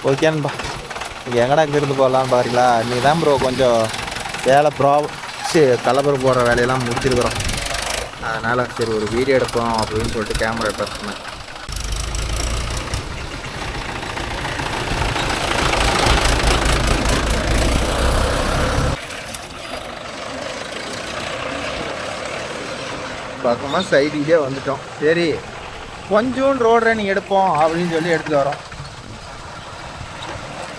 ஓகேன்பா. எங்கடா இங்கேருந்து போகலான்னு பாருங்களா. நீ தான் ப்ரோ கொஞ்சம் வேலை கலப்பரம் போடுற வேலையெல்லாம் முடிச்சிருக்கிறோம். அதனால் சரி ஒரு வீடியோ எடுப்போம் அப்படின்னு சொல்லிட்டு கேமரா எடுத்துனேன். பக்கமாக சைடிலே வந்துட்டோம். சரி கொஞ்சம் ரோடு ரன்னிங் எடுப்போம் அப்படின்னு சொல்லி எடுத்துகிட்டு வரோம்.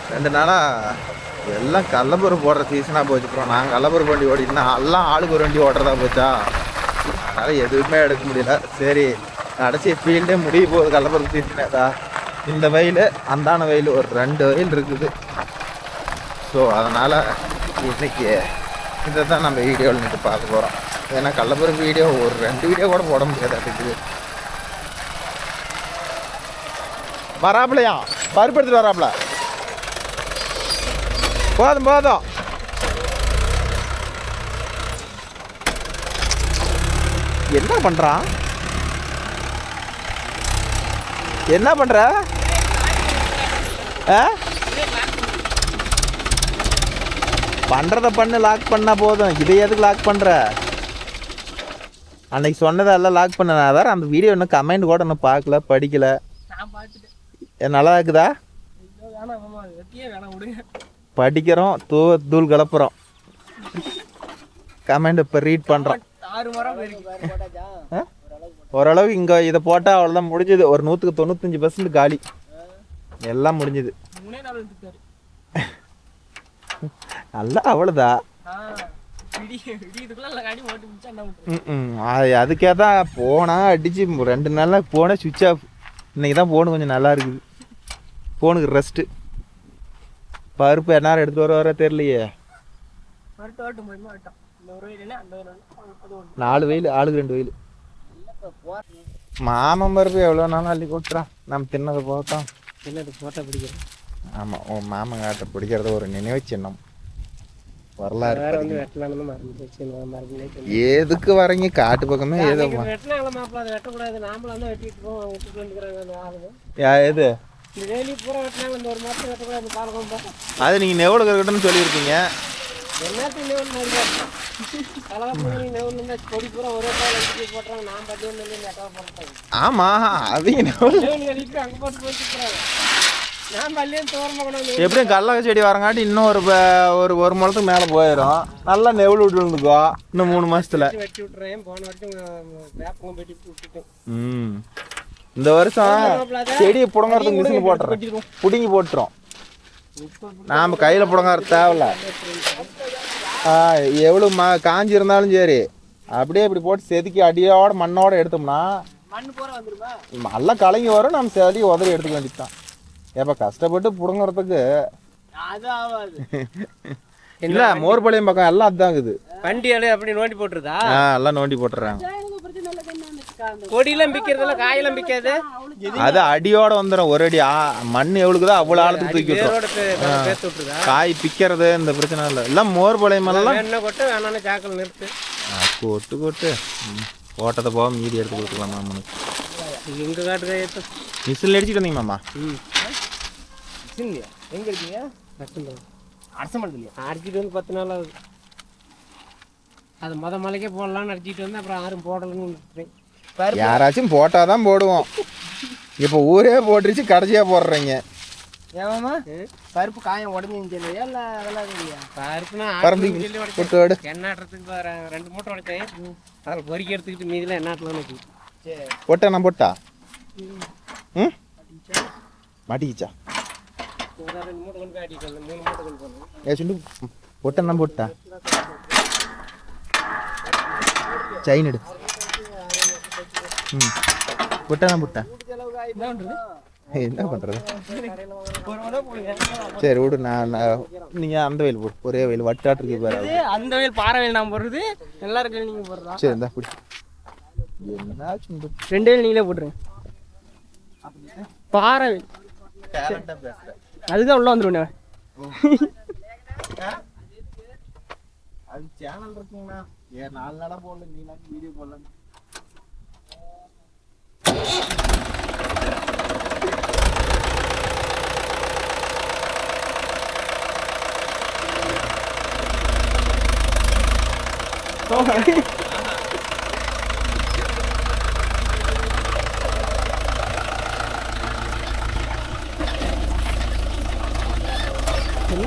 2 நாளாக எல்லாம் கள்ளப்பருப்பு போடுற சீசனாக போச்சுக்கிறோம். நாங்கள் கள்ளப்பருப்பு வண்டி ஓடிட்டுனா எல்லாம் ஆளுக்கு ஒரு வண்டி ஓட்டுறதா போச்சா, அதனால் எதுவுமே எடுக்க முடியல. சரி கடைசி ஃபீல்டே முடிய போகுது கள்ளப்பருப்பு சீசனேதா. இந்த வெயில் அந்தான வெயில் ஒரு 2 வெயில் இருக்குது. ஸோ அதனால் இன்னைக்கு இதை தான் நம்ம வீடியோவில் இன்னைக்கு பார்க்க போகிறோம். ஏன்னா கள்ளப்பருப்பு வீடியோ ஒரு 2 வீடியோ கூட போட முடியாது. அதுக்கு வராப்பிலையா பருப்பு எடுத்துட்டு வராப்பில. போதும் போதும். என்ன பண்றான்? என்ன பண்ற? பண்றத பண்ணு, லாக் பண்ணா போதும். இதை எதுக்கு லாக் பண்ற? அன்னைக்கு சொன்னதெல்லாம் லாக் பண்ண. அதான் அந்த வீடியோ இன்னும் கமெண்ட் கூட இன்னும் பார்க்கல, படிக்கல. நல்லா இருக்குதா? படிக்கிறோம், தூள் கலப்புறோம், கமெண்ட் இப்போ ரீட் பண்ணுறோம். ஓரளவு இங்கே இதை போட்டால் அவ்வளோதான் முடிஞ்சுது. ஒரு 195% காலி, எல்லாம் முடிஞ்சுது. நல்லா அவ்வளோதான். அதுக்கே தான் போனால் அடிச்சு 2 நாளாக போனால் சுவிட்ச் ஆஃப். இன்னைக்கு தான் ஃபோனு கொஞ்சம் நல்லா இருக்குது, ஃபோனுக்கு ரெஸ்ட்டு. பருப்பு எந்நேரம் எடுத்து வர தெரியலையே. 4 வெயில், ஆளுக்கு 2 வெயில். மாமன் பருப்பு எவ்வளோ நாளும் அள்ளி கொடுத்துறான். நம்ம தின்னதை போட்டோம், தின்னது போட்டோ பிடிக்கிறோம். ஆமாம், உன் மாமன் காட்ட பிடிக்கிறது ஒரு நினைவு சின்னம், வரலாறு. எதுக்கு வரீங்க காட்டு பக்கமே? ஏதோ எது அது நீங்க நெவடு கருக்கட்டுன்னு சொல்லியிருக்கீங்க. ஆமா, அதையும் எப்படியும் கடலை செடி வரங்காட்டி இன்னும் ஒரு முழத்துக்கு மேலே போயிடும். நல்லா நெவுள் விட்டு இருந்துக்கோ இன்னும் 3 மாசத்துல. இந்த வருஷம் செடியை புடங்கிறதுக்கு மிஷின் போட்டுறோம், பிடுங்கி போட்டுரும். நாம கையில புடங்கார தேவையில்ல. எவ்வளவு காஞ்சி இருந்தாலும் சரி, அப்படியே இப்படி போட்டு செதுக்கி அடியோட மண்ணோட எடுத்தோம்னா நல்லா கலங்கி வரும். நம்ம செடி உதறி எடுத்துக்க வேண்டியதுதான். ஏப்பா கஷ்டப்பட்டு புடுங்கிறதுக்கு இல்ல, மோர்பாளையம் பக்கம் எல்லாம் அதுதாங்குது. வண்டி அப்படி நோண்டி போட்டுருதா? எல்லாம் நோண்டி போட்டுறாங்க. கொடியெல்லாம் பிக்கிறதுல காயெல்லாம் பிக்காது. அது அடியோட வந்துடும். ஒரு அடி மண் எவ்வளவுக்குதோ அவ்வளவு ஆழத்துக்கு தூக்கி விட்டுரும். காய் பிக்கிறது இந்த பிரச்சனை இல்லை. எல்லாம் மோர்பாளையம் எல்லாம் என்ன கொட்டு வேணாலும் சாக்கல் நிறுத்து, கொட்டு கொட்டு ஓட்டத்தை போக மீதி எடுத்து கொடுத்துக்கலாம். மாமனுக்கு எங்க காட்டுக்க மிஷினில் அடிச்சுட்டு வந்தீங்க மாமா? எங்க இருக்கீங்க? அடிச்சுட்டு வந்து 10 நாள் ஆகுது. அது மலைக்கே போடலாம்னு அடிச்சுட்டு வந்து அப்புறம் யாரும் போடலன்னு. யாராச்சும் போட்டாதான் போடுவோம். இப்போ ஊரே போட்டுருச்சு, கடைசியா போடுறீங்க. ஏமாமா பருப்பு காயம் உடஞ்சிருச்சு இல்லையா? இல்லை அதெல்லாம் இல்லையா? பருப்புனா எண்ணாட்டுறதுக்கு 2 மூட்டை உடைச்சேன். அதில் பொறிக்க எடுத்துக்கிட்டு மீதில் எண்ணாட்டலாம். போட்டா நான் போட்டா மாட்டிக்கிச்சா? போட்டா போட்டா செயின் எடு. போட்டா போட்டா என்ன பண்றது? சரி விடு. நீங்க அந்த வயல் போடு, ஒரே வயல் வட்டாட்டு இருக்கு பாரு. அந்த வயல் பாறை வயல் நான் போடுறது நல்லா இருக்கு. நீங்க போடுறா? சரி இந்தா பிடி. என்னதாச்சும் 2 வயல் நீங்களே போட்டுருங்க. பாறை வயல் அதுதான் உள்ள வந்துருவேன். அது சேனல் இருக்குங்கண்ணா. 4 நாளா போடல, நீ வீடியோ போடல.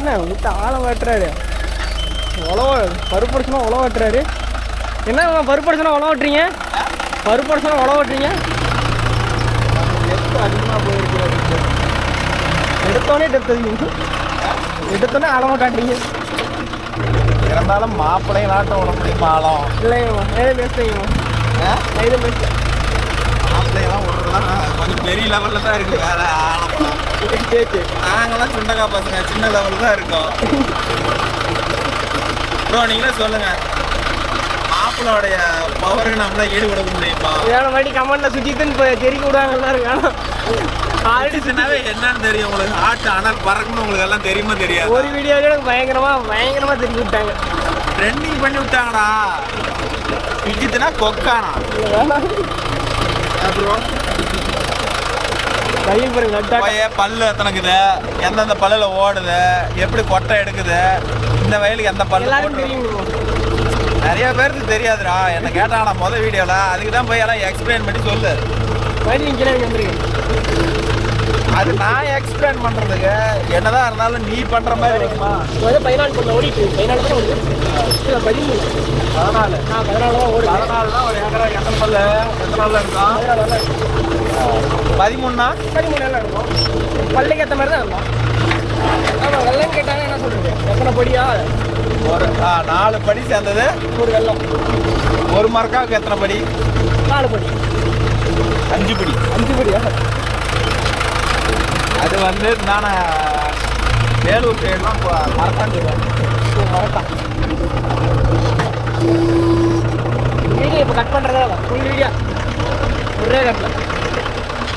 என்ன விட்டு ஆளை வெட்டுறாரு, உழவ பருப்பு அடிச்சுனா உழவ வெட்டுறாரு. என்ன பருப்பு அடிச்சுனா உழவ வெட்டுறீங்க? பருப்பு அடிச்சுனா உழவ வெட்டுறீங்க? அதிகமாக போயிருக்கிறது. எடுத்தோடனே எடுத்தோடனே ஆழமாக காட்டுறீங்க. இருந்தாலும் மாப்பிள்ளை நாட்டம் விட முடியுமா ஆழம்? இல்லைங்கம்மா, எதுவும் பேசுறீங்கம்மா, எதுவும் பேசல. மாப்பிள்ளையெல்லாம் விடுறதுலாம் கொஞ்சம் பெரிய லெவலில் தான் இருக்குது. வேலை ஆழம் கேக்கு நாங்களாம் சுண்டக்கா பசங்க சின்ன லெவலில் தான் இருக்கோம். ப்ரோ நீங்களே சொல்லுங்கள், மாப்பிள்ளோடைய பவருக்கு நம்மளாம் ஈடுபட முடியுமா? வேற மாதிரி கமெண்ட்ல சுஜித்துன்னு இப்போ தெரிவிக்க விடுவாங்கலாம் இருக்கு. ஆனால் ஆடிச்சுனாவே என்னன்னு தெரியும் உங்களுக்கு? ஆட்டு ஆனால் பறக்கணும் உங்களுக்கு எல்லாம் தெரியுமா தெரியாது? ஒரு வீடியோவே எனக்கு பயங்கரமாக தெரிஞ்சு விட்டாங்க. ட்ரெண்டிங் பண்ணி விட்டாங்கடா. சுஜித்துனா கொக்கானா? அப்புறம் கையில் பாருங்க நட்டா பல்லு எத்தனைக்குது, எந்தெந்த பல்லில் ஓடுது, எப்படி கொட்டை எடுக்குது, இந்த வயலுக்கு எந்த பல்லு எல்லாரும் தெரியும். நிறைய பேருக்கு தெரியாதுடா. என்ன கேட்டாங்கடா மொதல் வீடியோவில், அதுக்கு தான் போய் எல்லாம் எக்ஸ்பிளைன் பண்ணி சொல்லு. அது நான் எக்ஸ்பிளைன் பண்ணுறதுக்கு என்னதான் இருந்தாலும் நீ பண்ணுற மாதிரி இருக்குமா? 14 ஓடிட்டு 14 ஓடுது. 13 14 தான் ஓடுது. 14 தான் ஒரு ஏக்கரா எத்தனை பல்லு எத்தனை நாளில் இருக்கும்? 13னா 13 எல்லாம் இருக்கும். பல்லுக்கு ஏற்ற மாதிரி தான் இருக்கும். ஆமாம், வெள்ளம் கேட்டாங்க என்ன சொல்றது? எத்தனை படியா? ஒரு 4 படி சேர்ந்தது ஒரு வெள்ளம். ஒரு மரக்காவுக்கு எத்தனை படி? 4 படி. 5 படி. 5 படியா? அது வந்து நானே வேலூர் சைடுலாம் மரத்தான் சொல்லுவேன். மரத்தான் வீடியோ இப்போ கட் பண்ணுறதா ஃபுல் வீடியோ ஒரே கட்டில்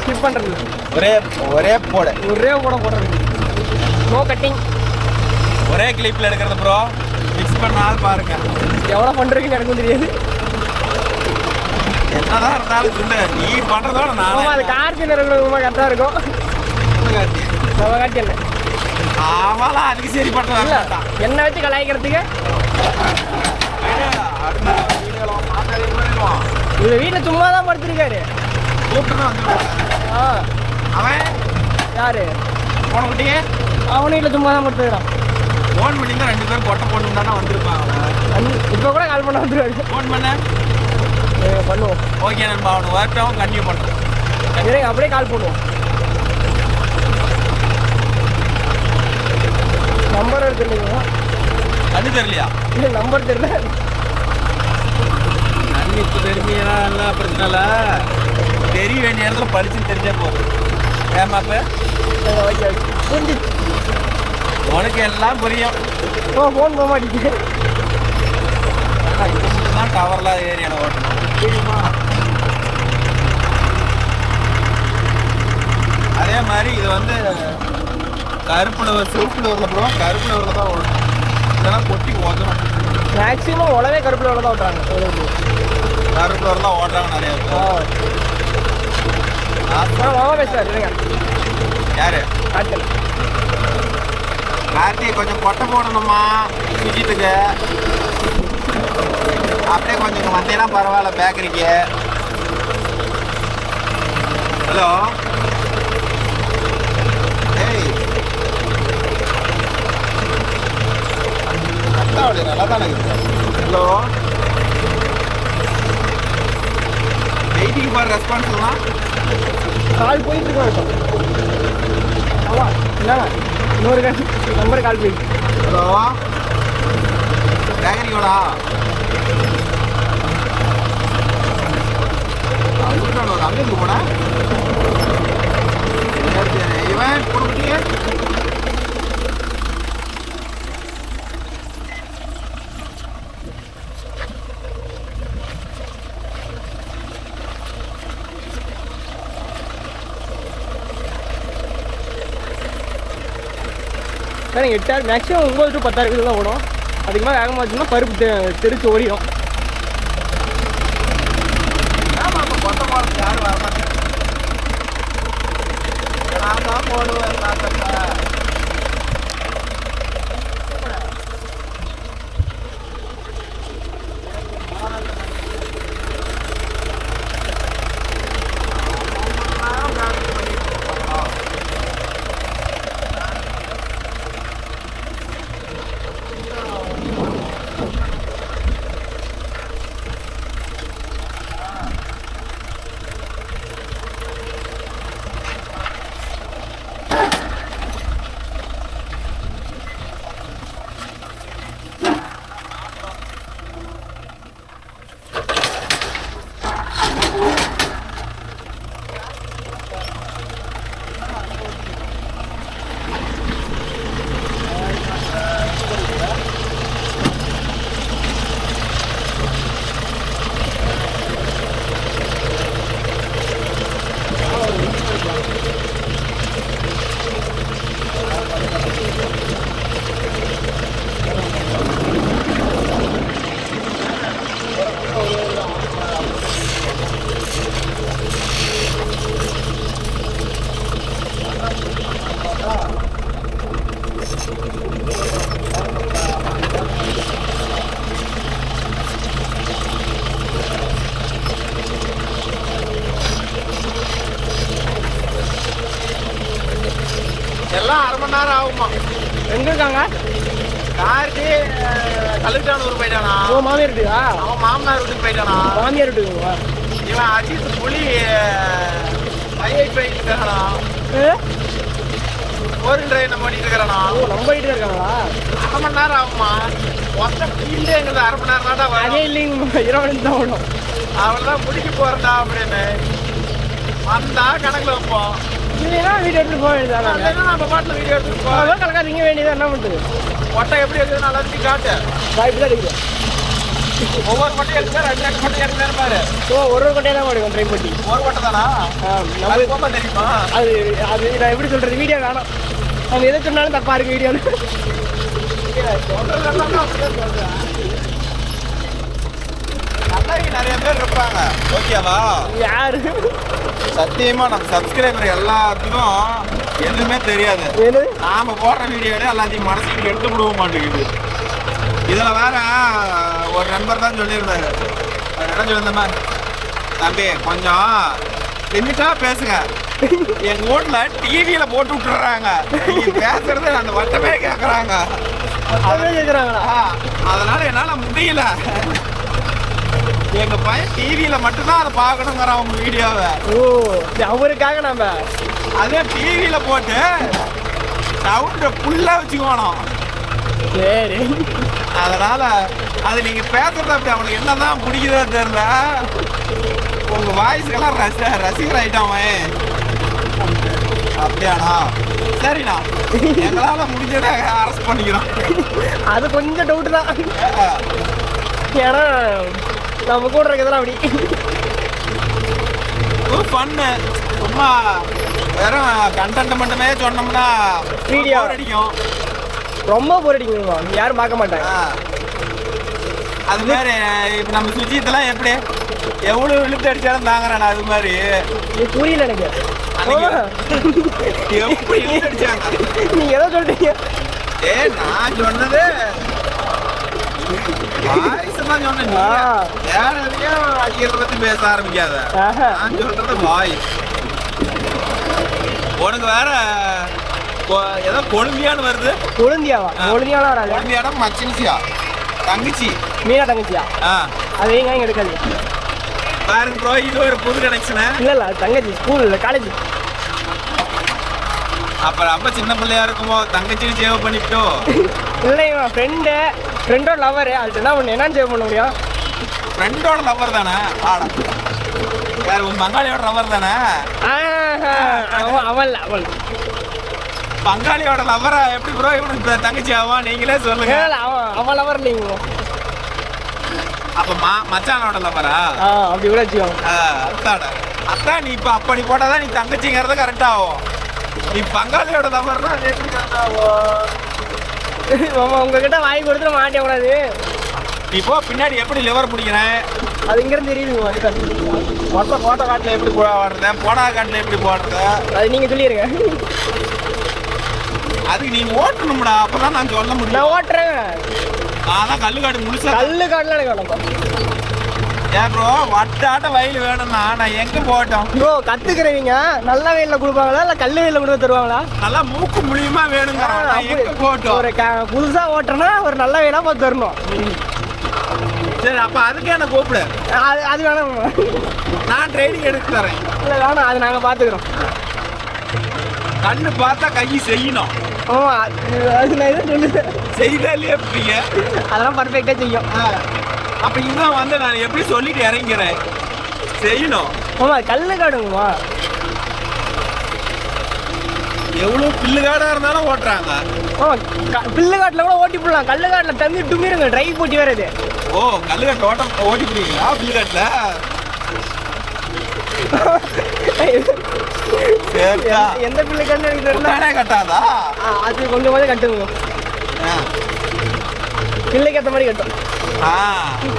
ஸ்கிப் பண்ணுறது. ஒரே போட போடுறது. No cutting. ஒரே கிளிப்பில் எடுக்கிறது ப்ரோ. மிக்ஸ் பண்ணாலும் பாருங்க எவ்வளோ பண்ணுறதுன்னு எனக்கும் தெரியாது. என்னதான் இருந்தாலும் சொல்லு, நீ பண்ணுறதோட நான் அது கார்த்தி ரொம்ப கரெக்டாக இருக்கும். நம்ம காட்சி என்ன ஆமாலாம் அதுக்கு சரி பண்ணுறதா என்ன வச்சு கலாய்க்கிறதுக்கு இது வீட்டில் சும்மா தான் படுத்துருக்காரு. அவன் யாரு போன குட்டியே அவனு வீட்டில் சும்மா தான் படுத்துக்கிறான். ஃபோன் பண்ணி தான் 2 பேரும் கொட்டை போட்டு தானே வந்திருப்பாங்க. இப்போ கூட கால் பண்ண வந்துருவாரு. ஃபோன் பண்ண பண்ணுவோம். ஓகே நண்பா, அவனுக்கு வரட்டும், கண்டினியூ பண்ணுறோம். இருங்க அப்படியே கால் பண்ணுவோம். நம்பர் தெரியலைங்களா? அது தெரியலையா? இல்லை நம்பர் தெரியல. இப்போ தெரிஞ்சலாம் எல்லாம் பிரச்சனை இல்லை. தெரிய வேண்டிய இடத்துல படிச்சுன்னு தெரிஞ்சே போதும். ஏமாப்ப ஓகே புரிஞ்சு உனக்கு எல்லாம் புரியும். ஃபோன் போக மாட்டேங்குது. தான் டவர்லாம் ஏரியாவில் ஓட்டணும் தெரியுமா? அதே மாதிரி இது வந்து சிவப்புலூரில் போகிறோம். கருப்புலூரில் தான் ஓடணும். இதெல்லாம் கொட்டி ஓட்டணும். மேக்ஸிமம் உடனே கருப்புலூரில் தான் ஓட்டுறாங்க. கருப்புலூரில் தான் ஓட்டுறாங்க நிறைய பேர். மாமா பேசுறாரு இல்லைங்க. யாரு? காட்டல் கார்த்தி கொஞ்சம் கொட்டை போடணுமா சுஜித்துக்கு? அப்படியே கொஞ்சம் வந்தீங்கன்னா பரவாயில்ல பேக்கரிக்கு. ஹலோ ஏய் கட்டாவளி நல்லா தானே இருக்குது. ஹலோ வெயிட்டிங் ஃபார் ரெஸ்பான்ஸ்லாம் கால் போயிட்டு இருக்கோம். ஆமாம் என்னண்ணா இன்னொரு நம்பர் கால் போயிட்டு. ஹலோ பேக்கரியோடா அங்கே போன இவன் கொடுக்கலையே. எனக்கு 8 மேக்ஸிமம் 9 to 10 இருக்குது தான் ஓடும். அதிகமாக வேகமாக வச்சோம்னா பருப்பு தெரிச்சு ஓடிடும். ஆமாம், அப்போ கொட்டை போடுறது யாரும் வரமாட்டேன். நான் தான் போடுவேன். நேரம் ஆகுமா. எங்க இருக்காங்க? கார்த்தி கழுத்தானூர் போயிட்டானா. ஓ மாமியார் வீட்டுக்கா? அவன் மாமனார் வீட்டுக்கு போயிட்டானா. மாமியார் வீட்டுக்குங்களா? இவன் அஜித் புலி போயிட்டானா. ஒரு ட்ரெயினை பண்ணிட்டு இருக்கிறானா. ஓ நம்ம வீட்டுல இருக்காங்களா? 1/2 மணி நேரம் ஆகுமா. மொத்தம் ஃபீல்டே எங்களுக்கு 1/2 மணி நேரம் தான் அதே வரும். இல்லைங்க 20 நிமிஷம் தான் வரும். அவள்தான் முடிக்க போறதா அப்படின்னு வந்தா கணக்குல வைப்போம். இல்லைன்னா வீடு எடுத்துட்டு போக வேண்டியதானே. இல்லைன்னா நம்ம பாட்டில் வீடியோ எடுத்துட்டு போவோம். கணக்கா திங்க வேண்டியது என்ன பண்ணுறது? கொட்டை எப்படி இருக்குது நல்லா இருக்கு காட்டு. வாய்ப்பு தான் இருக்குது. ஒவ்வொரு கொட்டையும் எடுத்து 2 கொட்டை எடுத்து பாரு. ஸோ ஒரு கொட்டையை தான் எடுக்கும் ட்ரை பண்ணி. ஒரு கொட்டை தானா? நம்ம போக தெரியுமா? அது அது நான் எப்படி சொல்கிறது, வீடியோ வேணாம். நம்ம எதை சொன்னாலும் தப்பாக இருக்குது வீடியோவில். நிறைய பேர் இருப்பாங்க ஓகேவா. யாரு சத்தியமா நம்ம சப்ஸ்கிரைபர் எல்லாத்துக்கும் எதுவுமே தெரியாது. நாம போடுற வீடியோட எல்லாத்தையும் மனசுக்கு எடுத்து விடுவ மாட்டேங்குது. இதுல வேற ஒரு நண்பர் தான் சொல்லியிருந்தாரு. என்ன சொல்லியிருந்தமா, தம்பி கொஞ்சம் லிமிட்டா பேசுங்க, எங்க வீட்டுல டிவியில போட்டு விட்டுறாங்க, நீங்க பேசுறது அந்த வட்டமே கேக்குறாங்க. அதனால என்னால முடியல. எங்க பையன் டிவியில மட்டும்தான் அதை பார்க்கணுங்கிறான் அவங்க வீடியோவை. ஓ அவருக்காக நம்ம அதே டிவியில போட்டு சவுண்ட ஃபுல்லா வச்சுக்கணும். சரி அதனால அது நீங்க பேசுறது அப்படி அவனுக்கு என்னதான் பிடிக்குதோ தெரியல. உங்க வாய்ஸ்க்கெல்லாம் ரசிகர் ஆயிட்டான் அப்படியாண்ணா. சரிண்ணா, எங்களால முடிஞ்சதை அரெஸ்ட் பண்ணிக்கிறோம். அது கொஞ்சம் டவுட் தான். ஏன்னா நம்ம கூட இருக்கிறதெல்லாம் அப்படி ஒரு ஃபன்னு. சும்மா வெறும் கண்டென்ட் மட்டுமே சொன்னோம்னா வீடியோ அடிக்கும், ரொம்ப போர் அடிக்குமா, யாரும் பார்க்க மாட்டாங்க. அது மாதிரி இப்போ நம்ம சுஜித்தெல்லாம் எப்படி எவ்வளோ இழுத்து அடிச்சாலும் தாங்குறானா, அது மாதிரி நீ புரியல எனக்கு. எப்படி இழுத்து அடிச்சாங்க நீங்க ஏதோ சொல்றீங்க. நான் சொன்னது வாய்ஸ் தான் சொன்னேன். வேற எதையும் அடிக்கிறத பத்தி பேச ஆரம்பிக்காத. நான் சொல்றது வாய்ஸ். உனக்கு வேற ஏதோ கொழும்பியான்னு வருது. கொழுந்தியாவா? கொழுந்தியாலாம் வராது. கொழும்பியானா மச்சினிச்சியா தங்கச்சி மீனா தங்கச்சியா? அது எங்க எடுக்காது பாருங்க ப்ரோ, இது ஒரு புது கனெக்ஷனு. இல்ல தங்கச்சி ஸ்கூல் இல்லை காலேஜ். அப்புறம் அப்ப சின்ன பிள்ளையா இருக்குமோ தங்கச்சின்னு சேவ் பண்ணிட்டோ. இல்லை இவன் ஃப்ரெண்டோட லவ்வரு. அதுக்கு என்ன பண்ணு, என்னன்னு சேவ் பண்ண முடியும்? ஃப்ரெண்டோட லவர் தானே. வேற உன் பங்காளியோட லவர் தானே. அவள் அவள் பங்காளியோட லவரா எப்படி ப்ரோ இவனுக்கு தங்கச்சி ஆவான், நீங்களே சொல்லுங்க. அவள் லவர் இல்லைங்க. அப்ப மச்சானோட லவரா? அப்படி கூட வச்சுக்கோங்க. அதான் நீ இப்ப அப்ப நீ போட்டாதான் நீ தங்கச்சிங்கிறது கரெக்ட் ஆகும். நீ பங்காளியோட லவர்னா எப்படி கரெக்ட் ஆகும்? உங்ககிட்ட வாங்கி கொடுத்துட மாட்டேன் கூடாது. இப்போ பின்னாடி எப்படி லிவர் பிடிக்கிறேன் அது இங்கிருந்து தெரியுதுங்க. மொத்தம் போட்டோ காட்டில் எப்படி போடுறேன், போடா காட்டில் எப்படி போடுறது, அது நீங்கள் சொல்லிடுங்க. அதுக்கு நீ ஓட்டணும்டா, அப்பதான் நான் சொல்ல முடியும். நான் ஓட்டுறேன். நான் தான் கல்லுக்காடு முழுசா. கல்லுக்காடுலாம் எனக்கு வேணாம். ஏன் ப்ரோ வட்டாட்ட வயல் வேணும்னா நான் எங்க போட்டோம்? ப்ரோ கத்துக்கிறவங்க நல்ல வெயில கொடுப்பாங்களா இல்லை கல் வெயில கொடுக்க தருவாங்களா? நல்லா மூக்கு மூலியமா வேணுங்க. போட்டோம் ஒரு புதுசா ஓட்டுறேன்னா ஒரு நல்ல வெயிலா பார்த்து தரணும். சரி, அப்ப அதுக்கே என்ன கூப்பிடு. அது வேணாம், நான் ட்ரைனிங் எடுத்து தரேன். இல்லை வேணாம், அது நாங்கள் பார்த்துக்குறோம். கண்ணு பார்த்தா கை செய்யணும். ஆமா, அது நான் இதை சொல்லுவேன். செய்தா இல்லையா எப்படிங்க? அதெல்லாம் பர்ஃபெக்டாக செய்யும். அப்ப இதான் வந்து நான் எப்படி சொல்லிட்டு இறங்கிறேன், செய்யணும். ஆமா, கல்லு காடுங்கம்மா. எவ்வளவு பில்லுகாடா இருந்தாலும் ஓட்டுறாங்க. பில்லு காட்டில் கூட ஓட்டி போடலாம். கல்லு காட்டில் தம்பி டுமிருங்க, டிரைவ் போட்டி வருது. ஓ, கல்லுக்காட்டில் ஓட்டி போடுவீங்களா? பில்லுகாட்டில் எந்த பில்லு காட்டு எனக்கு தெரியல. கட்டாதா? அது கொஞ்சம் கொஞ்சம் கட்டுங்க, பில்லுக்கு ஏற்ற மாதிரி கட்டும்.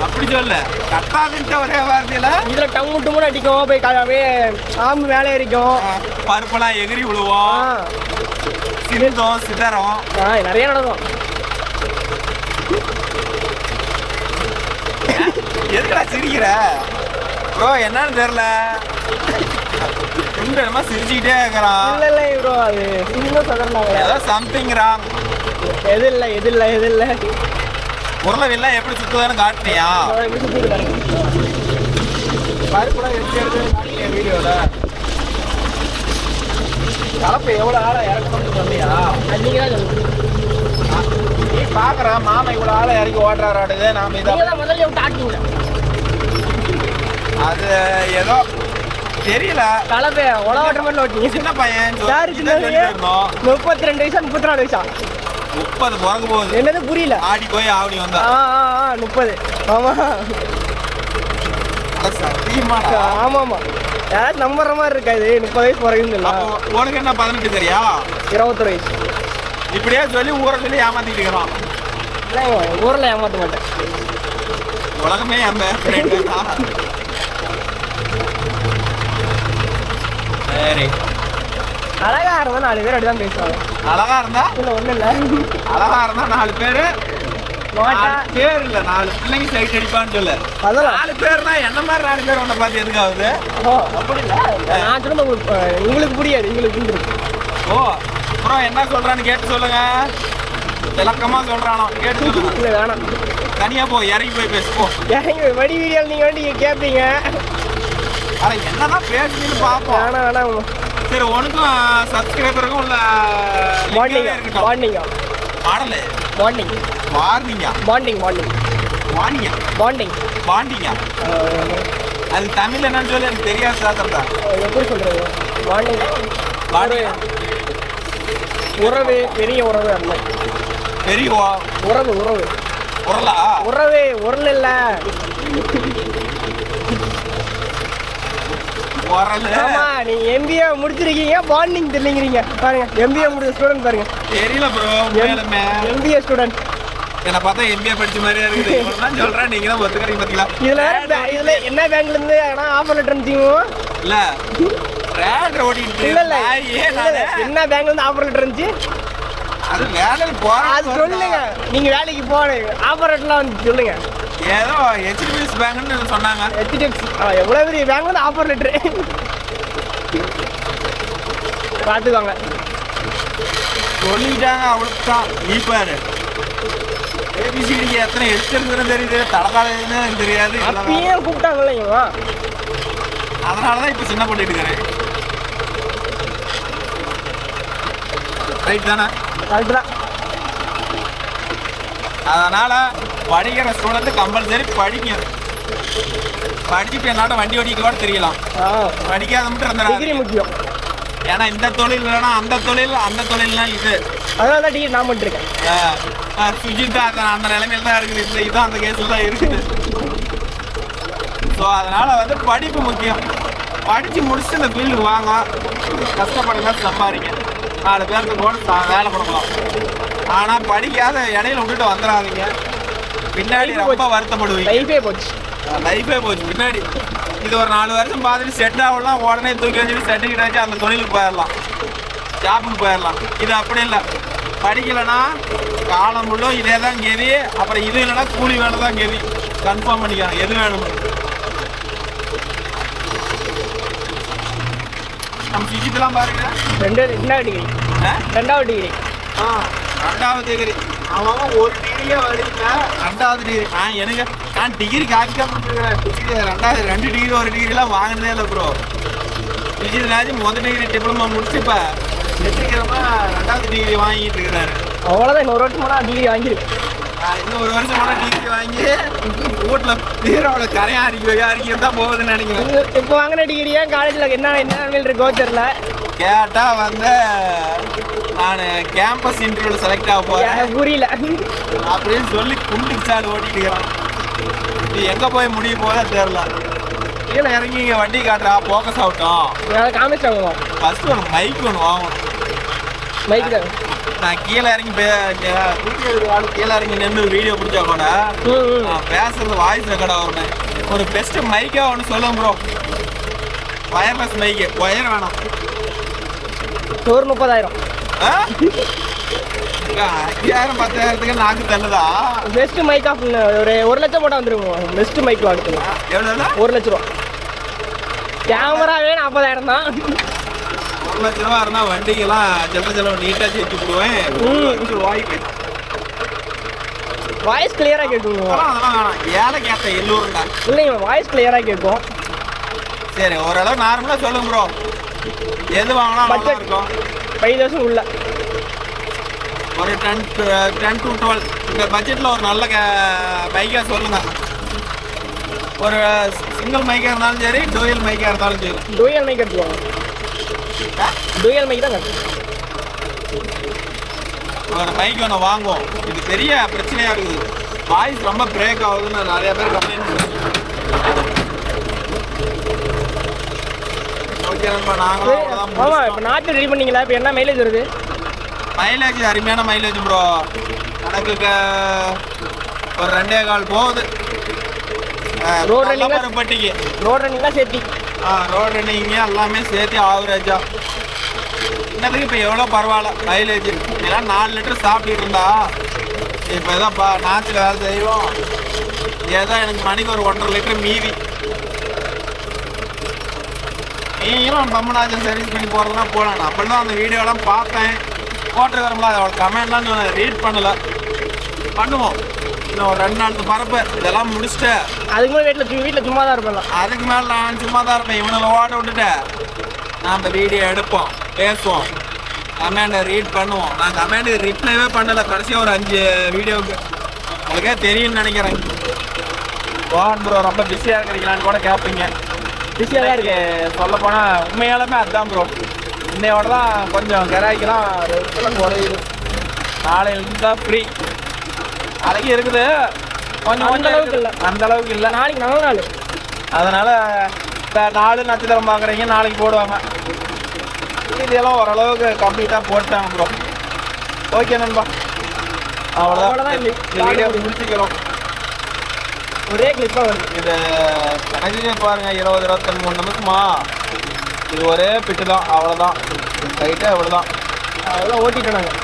அப்படி சொல்ல கட்டாதுன்ட்டு ஒரே வார்த்தையில இதுல டம்மு டம்முன்னு அடிக்கும், போய் அப்படியே ஆம்பு மேலே ஏறிக்கும், பருப்பெல்லாம் எகிரி விழுவோம், சிரிந்தோம் சிதறோம், நிறைய நடக்கும். எதுக்குடா சிரிக்கிற ப்ரோ? என்னன்னு தெரியல, என்னமா சிரிச்சுக்கிட்டே இருக்கிறான். இல்லை இல்லை ப்ரோ அது இன்னும் சதறினாங்களே. ஏதோ சம்திங் ராங். எது இல்லை உருளைவெல்லாம் எப்படி சுத்துதான்னு காட்டினியா? எப்படி சுற்றிக்கிட்டாங்க பருப்புலாம் எப்படி எடுத்து காட்டினியா வீடியோவில்? கலப்பு எவ்வளோ ஆளை இறக்கணும்னு சொன்னியா? நீங்கள் தான் சொல்லுங்கள். நீ பார்க்குற மாமா இவ்வளோ ஆளை இறக்கி ஓட்டுறாராடுது. நாம் இதை நீங்கள் தான் முதல்ல விட்டு ஆட்டிங்க. அது ஏதோ தெரியல. கலப்பை உலக மாதிரி ஓட்டிங்க. சின்ன பையன் யாரு சின்ன 32 வயசா 34 வயசா? 30 பிறகு போகுது. என்னது புரியல? ஆடி போய் ஆவணி வந்தா 30. ஆமா சத்தியமா ஆமாம் யாராவது நம்புற மாதிரி இருக்காது. 30 வயசு பிறகுன்னு இல்லை. உனக்கு என்ன 18 தெரியா? 21 வயசு. இப்படியே சொல்லி ஊரை சொல்லி ஏமாத்திட்டு இருக்கிறோம். இல்லைங்க ஊரில் ஏமாற்ற மாட்டேன். உலகமே நம்ம சரி. அழகா இருந்தா 4 பேர் அப்படிதான் பேசுவாங்க. அழகா இருந்தா இல்லை ஒன்றும் இல்லை. அழகா இருந்தா 4 பேரு பேர் இல்ல 4 பிள்ளைங்க சைட் அடிப்பான்னு சொல்லு. அதெல்லாம் 4 பேர்னா என்ன மாதிரி 4 பேர் உன்னை பார்த்து எதுக்காகுது? அப்படி இல்லை. நான் சொல்லுங்க உங்களுக்கு புரியாது. உங்களுக்கு புரிஞ்சிருக்கு. ஓ அப்புறம் என்ன சொல்றான்னு கேட்டு சொல்லுங்க. விளக்கமா சொல்றானோ கேட்டு சொல்லுங்க. இல்லை வேணாம். தனியா போ இறங்கி போய் பேசுவோம். ஏங்க வடி வீடியோவில் நீங்கள் வந்து கேட்பீங்க. அட என்னதான் பேசுறீங்கன்னு பார்ப்போம். வேணாம். சரி உனக்கும் சப்ஸ்கிரைபருக்கும் உள்ள மார்னிங் இருக்கட்டும். மார்னிங்கா மாடலு மார்னிங் வார்னிங்கா மார்னிங் வாணியா பாண்டிங். பாண்டிங்கா அது தமிழ் என்னன்னு சொல்லி எனக்கு தெரியாது சாத்திரதா. எப்படி சொல்கிறது? பாண்டிங் பாண்டியா உறவு பெரிய உறவு அந்த பெரிய உறவு உரலா உறவு உரல் இல்லை. உரல். ஆமா நீங்க எம்பிஏ முடிச்சிருக்கீங்க பாண்டிங் தெரியலங்கிறீங்க. பாருங்க எம்பிஏ முடிச்ச ஸ்டூடெண்ட் பாருங்க. தெரியல ப்ரோ. மேலுமே எம்பிஏ ஸ்டூடெண்ட் என்ன பார்த்தா எம்பிஏ படிச்ச மாதிரியா இருக்குது. இவ்வளவுதான் சொல்றேன். நீங்க தான் ஒத்துக்கிறீங்க பாத்தீங்களா? இதுல என்ன பேங்க்ல இருந்து ஆனா ஆஃபர் லெட்டர் இருந்துச்சு. இல்ல ரேட் ஓடிட்டு இல்ல என்ன பேங்க்ல இருந்து ஆஃபர் லெட்டர் இருந்துச்சு? அது வேலைக்கு போற அது சொல்லுங்க. நீங்க வேலைக்கு போறீங்க ஆஃபர் லெட்டர்லாம் வந்து சொல்லுங்க. ஏதோ ஹெச்டிஎஃப்சி பேங்க்னு சொன்னாங்க. ஹெச்டிஎஃப்சி எவ்வளவு பெரிய பேங்க்ல இருந்து ஆஃபர் லெட்டர் பார்த்துக்கோங்க. சொல்லிட்டாங்க அவ்வளோதான். நீ பாரு ஏபிசிடிக்கு எத்தனை எடுத்துருக்குன்னு தெரியுது. தடகாலன்னு தெரியாது. அப்பயே கூப்பிட்டாங்க இல்லைங்களா? அதனாலதான் இப்ப சின்ன பண்ணிட்டு இருக்கிறேன். ரைட் தானே? கரெக்ட் தான். அதனால படிக்கிற ஸ்டூடெண்ட் கம்பல்சரி படிக்க படிச்சுட்டு என்னாட்ட வண்டி ஓடிக்க கூட தெரியலாம். படிக்காத மட்டும் இருந்தா டிகிரி முக்கியம். ஏன்னா இந்த தொழில் இல்லைன்னா அந்த தொழில், அந்த தொழில்னா இது. அதனால தான் டிகிரி நான் பண்ணிருக்கேன். சுஜித் தான் அந்த நிலைமையில தான் இருக்குது. இந்த இதுவும் அந்த கேஸில் தான் இருக்குது. ஸோ அதனால வந்து படிப்பு முக்கியம். படித்து முடிச்சுட்டு இந்த ஃபீல்டுக்கு வாங்க. கஷ்டப்படுங்க, சம்பாதிங்க. 4 பேருக்கு கூட வேலை கொடுக்கலாம். ஆனால் படிக்காத இடையில விட்டுட்டு வந்துடாதீங்க. பின்னாடி ரொம்ப வருத்தப்படுவீங்க. லைஃபே போச்சு பின்னாடி. இது ஒரு 4 வருஷம் பார்த்துட்டு செட் ஆகலாம். உடனே தூக்கி வச்சுட்டு சர்டிஃபிகேட் வச்சு அந்த தொழிலுக்கு போயிடலாம், ஜாப்புக்கு போயிடலாம். இது அப்படி இல்லை. படிக்கலைன்னா காலம் முழுவதும் இதே தான் கெதி. அப்புறம் இது இல்லைன்னா கூலி வேலை தான் கெதி. கன்ஃபார்ம் பண்ணிக்கலாம் எது வேணும். நம்ம சுஜித்லாம் பாருங்க 2வது டிகிரி. 2வது டிகிரி. 2வது டிகிரி. அவன் ஒரு டிகிரியே வருதுங்க. 2வது டிகிரி. எனக்கு நான் டிகிரி காப்பிக்காம கொடுத்துருக்கிறேன். 2 டிகிரி 1 டிகிரிலாம் வாங்கினதே இல்லை ப்ரோ. சுஜித்ராஜ் முதல் டிகிரி டிப்ளமா முடிச்சு இப்போ வெற்றிகரமா 2வது டிகிரி வாங்கிட்டு இருக்கிறாரு. அவ்வளோதான். இன்னொரு வருஷம் போனால் டிகிரி வாங்கிடுவேன். இன்னும் 1 வருஷம் போனால் டிகிரி வாங்கி வீட்டில் பீரோட கரையா அரிக்க தான் போகுதுன்னு நினைக்கிறேன். இப்போ வாங்கின டிகிரியா காலேஜில் என்ன இருக்கோ தெரியல. கேட்டால் வந்து நான் கேம்பஸ் இன்டர்வியூவில் செலக்ட் ஆக போகிறேன் புரியல அப்படின்னு சொல்லி குண்டிச்சாடு ஓட்டிட்டு இருக்கிறான். இது எங்கே போய் முடிய போதே தெரில. கீழே இறங்கி இங்கே வண்டி காட்டுறா ஃபோக்கஸ் ஆகட்டும். காமிச்சு வாங்குவோம். ஃபஸ்ட்டு ஒரு மைக் ஒன்று வாங்கணும். மைக் தான். நான் கீழே இறங்கி கீழே இறங்கி நின்று வீடியோ பிடிச்சா கூட நான் பேசுறது வாய்ஸ் ரெக்கார்டாக வரணும். ஒரு பெஸ்ட்டு மைக்காக ஒன்று சொல்லுங்க ப்ரோ. வயர்லெஸ் மைக்கு. ஒயர் வேணும். ஒரு 30,000. 5000 10,000க்கு நாக்கு தள்ளுதா? பெஸ்ட் மைக் ஆஃப் ஒரு 1 லட்சம் போட்டால் வந்துருங்க. பெஸ்ட் மைக் வாங்கிக்கணும். எவ்வளோ? 1 லட்ச ரூபா. கேமராவே 40,000 தான். 1 லட்ச ரூபா இருந்தால் வண்டிக்கெல்லாம் செலவு நீட்டாக சேர்த்து போடுவேன். வாய்ஸ் கிளியராக கேட்குங்க. அதெல்லாம் வேணாம், ஏழை கேட்ட எல்லோருண்டா. இல்லைங்க, வாய்ஸ் கிளியராக கேட்கும். சரி, ஓரளவு நார்மலாக சொல்லுங்க ப்ரோ. எது வாங்கினா பட்ஜெட் இருக்கும்? 5,000 உள்ள ஒரு 10 to 12 இந்த பட்ஜெட்டில் ஒரு நல்ல பைக்காக சொல்லுங்கள். ஒரு சிங்கிள் மைக்காக இருந்தாலும் சரி, டூயல் மைக்காக இருந்தாலும் சரி. டூயல் மைக் எடுத்துவாங்க. டூயல் மைக் தான் ஒரு பைக் ஒன்று வாங்குவோம். இது பெரிய பிரச்சனையாக இருக்குது. வாய்ஸ் ரொம்ப பிரேக் ஆகுதுன்னு நிறைய பேர் கம்ப்ளைண்ட் பண்ணுறாங்க. ஓகே நண்பா, நாங்களும் ஆமாம். இப்போ நாட்டு ரெடி பண்ணீங்களா? இப்போ என்ன மைலேஜ் வருது? மைலேஜ் அருமையான மைலேஜ் ப்ரோ. எனக்கு ஒரு 2.25 போகுது. ரோட் ரன்னிங் பட்டிக்கு ரோட் ரன்னிங்லாம் சேர்த்தி ரோட் ரன்னிங்க எல்லாமே சேர்த்து ஆவரேஜா இன்னத்துக்கு இப்போ எவ்வளோ பரவாயில்ல மைலேஜ். இதெல்லாம் 4 லிட்டர் சாப்பிட்டுட்டு இருந்தா இப்போ எதாவது நாச்சில் வேலை செய்வோம். ஏதோ எனக்கு மணிக்கு ஒரு 1.5 லிட்டர் மீதி. நீங்களும் பம்மனாச்சும் சர்வீஸ் பண்ணி போகிறதுனா போகலாம். அப்படிலாம் அந்த வீடியோலாம் பார்த்தேன், போட்டுருக்கிறோம்ல. அதோட கமெண்ட்லாம் நான் ரீட் பண்ணலை. பண்ணுவோம். இன்னும் ஒரு 2 நாளுக்கு பரப்பு இதெல்லாம் முடிச்சுட்டு அதுக்கு மேலே வீட்டில் சும்மா தான் இருப்பேன். அதுக்கு மேலே நான் சும்மா தான் இருப்பேன். இவனை ஓட விட்டுட்டு நாம் வீடியோ எடுப்போம், பேசுவோம், கமெண்டை ரீட் பண்ணுவோம். நான் கமெண்ட்டு ரிப்ளைவே பண்ணலை கடைசியாக ஒரு 5 வீடியோவுக்கு. உங்களுக்கே தெரியும்னு நினைக்கிறேன். வான் ப்ரோ ரொம்ப பிஸியாக இருக்கிறீங்களான்னு கூட கேட்பீங்க. பிஸியாக தான் இருக்கு. சொல்லப்போனால் உண்மையாலுமே அதுதான் ப்ரோ. இன்னையோட தான் கொஞ்சம் கிராய்க்கெல்லாம் ரெகுலர் குறையுது. நாளைக்கு தான் ஃப்ரீ. நாளைக்கு இருக்குது, கொஞ்சம் அந்த அளவுக்கு இல்லை. அந்த அளவுக்கு இல்லை. நாளைக்கு நல்ல நாள். அதனால் இப்போ 4 நட்சத்திரம் பார்க்குறீங்க, நாளைக்கு போடுவாங்க. இதெல்லாம் ஓரளவுக்கு கம்ப்ளீட்டாக போட்டாங்க ப்ரோ. ஓகே நண்பா, அவ்வளோதான். இந்த வீடியோ முடிச்சுக்கிறோம். ஒரே கிளிப்பாக வருது. இது கணக்கு பாருங்கள், 20-23 நிமிஷமா. இது ஒரே பிட்டு தான், அவ்வளோதான். ரைட்டாக அவ்வளோதான். அதெல்லாம் ஓட்டிட்டோம் நாங்கள்.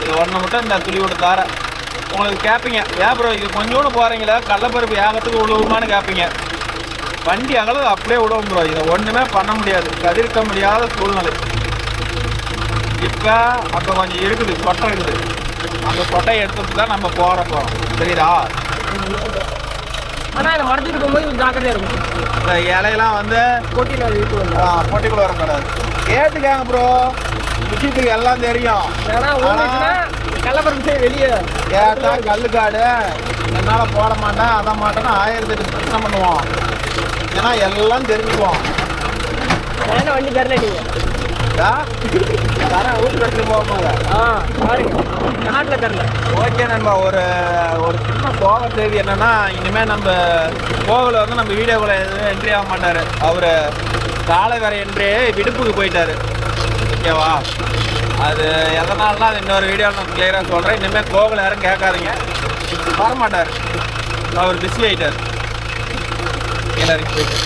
இது ஒன்று மட்டும் இந்த துளி விட்டு தார. உங்களுக்கு கேட்பீங்க, ஏன் ப்ரோ இது கொஞ்சோண்டு போகிறீங்களா, கடலப்பருப்பு ஏகத்துக்கு விழுவுமான்னு கேட்பீங்க. வண்டி அகலது அப்படியே விடுவோம் ப்ரோ. இதை ஒன்றுமே பண்ண முடியாது, தவிர்க்க முடியாத சூழ்நிலை. இப்போ அப்போ கொஞ்சம் இருக்குது, கொட்டை இருக்குது. அந்த கொட்டையை எடுத்துட்டு தான் நம்ம போகிறோம். சரிதா? ஆனால் இதை மடத்துட்டு போகும்போது கொஞ்சம் ஜாக்கிரதையாக இருக்கும். இந்த இலையெல்லாம் வந்து போட்டியில் வீட்டு வந்து போட்டிக்குள்ள வரக்கூடாது. கேட்டுக்காங்க ப்ரோ, விஷயத்துக்கு எல்லாம் தெரியும். ஏன்னா கள்ளப்பருப்பு வெளியே கேட்டா கல்லுக்காடு என்னால் போட மாட்டேன், அதை மாட்டேன்னு 1008 பிரச்சனை பண்ணுவோம். ஏன்னா எல்லாம் தெரிஞ்சுக்குவோம். ஏன்னா வண்டி தரல நீங்கள் தரேன், வீட்டு கட்டிட்டு போகும்போது. பாருங்க, நாட்டில் தரல. ஓகே நண்பா, ஒரு சின்ன போக செய்தி என்னன்னா, இனிமேல் நம்ம போகல வந்து நம்ம வீடியோக்குள்ள எதுவும் என்ட்ரி ஆக மாட்டார். அவர் காலை வேற என்ட்ரி விடுப்புக்கு போயிட்டாரு. ஓகேவா? அது எதனாலலாம் அது இன்னொரு வீடியோவில் நான் கிளியராக சொல்கிறேன். இனிமேல் கோவில் யாரும் கேட்காதீங்க, வரமாட்டார். அவர் பிஸி ஆகிட்டார். எல்லாரும் போயிட்டு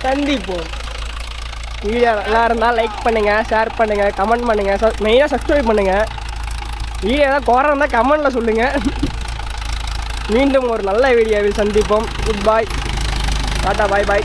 சந்திப்போம். வீடியோ நல்லா இருந்தால் லைக் பண்ணுங்கள், ஷேர் பண்ணுங்கள், கமெண்ட் பண்ணுங்கள், மெயினாக சப்ஸ்கிரைப் பண்ணுங்கள். வீடியோ ஏதாவது குறை இருந்தால் கமெண்டில் சொல்லுங்கள். மீண்டும் ஒரு நல்ல வீடியோவில் சந்திப்போம். குட் பாய், டாட்டா, பாய் பாய்.